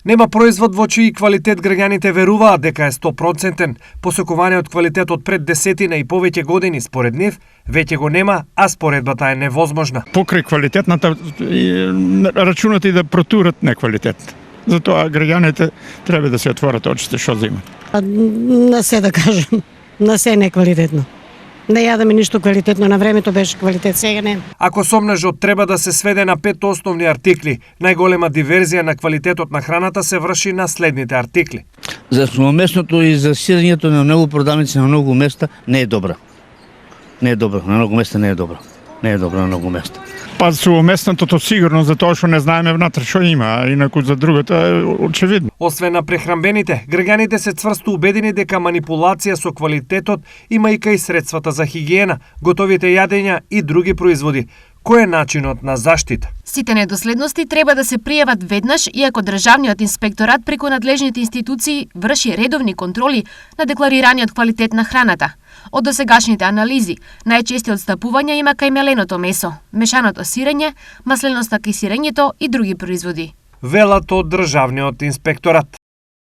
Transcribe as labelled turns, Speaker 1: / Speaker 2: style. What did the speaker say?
Speaker 1: Нема производ во чиј квалитет граѓаните веруваат дека е 100%. Посекуваниот квалитет од пред 10 и повеќе години според нив веќе го нема, а споредбата е невозможна.
Speaker 2: Покрај квалитетната рачунат и да протурат неквалитет. Затоа граѓаните треба да се отворат очите што земат.
Speaker 3: На се да кажам, на се неквалитетно. Не јадеме ништо квалитетно, на времето беше квалитет, сега не.
Speaker 1: Ако сомнежот треба да се сведе на 5 основни артикли, најголема диверзија на квалитетот на храната се врши на следните артикли.
Speaker 4: За сумомесното и за сирењето на многу продавници на многу места не е добра. Не е добро, на многу места не е добро. Не е добро на многу места.
Speaker 2: Па сумоместното сигурно за тоа што не знаеме внатре што има, а инаку за другата е очевидно.
Speaker 1: Освен на прехранбените, граѓаните се цврсто убедени дека манипулација со квалитетот има и кај средствата за хигиена, готовите јадења и други производи. Кој е начинот на заштита?
Speaker 5: Сите недоследности треба да се пријават веднаш, иако државниот инспекторат преку надлежните институции врши редовни контроли на декларираниот квалитет на храната. Од досегашните анализи, најчести отстапувања има кај меленото месо, мешаното сирење, масленоста кај сирењето и други производи.
Speaker 1: Велат од државниот инспекторат.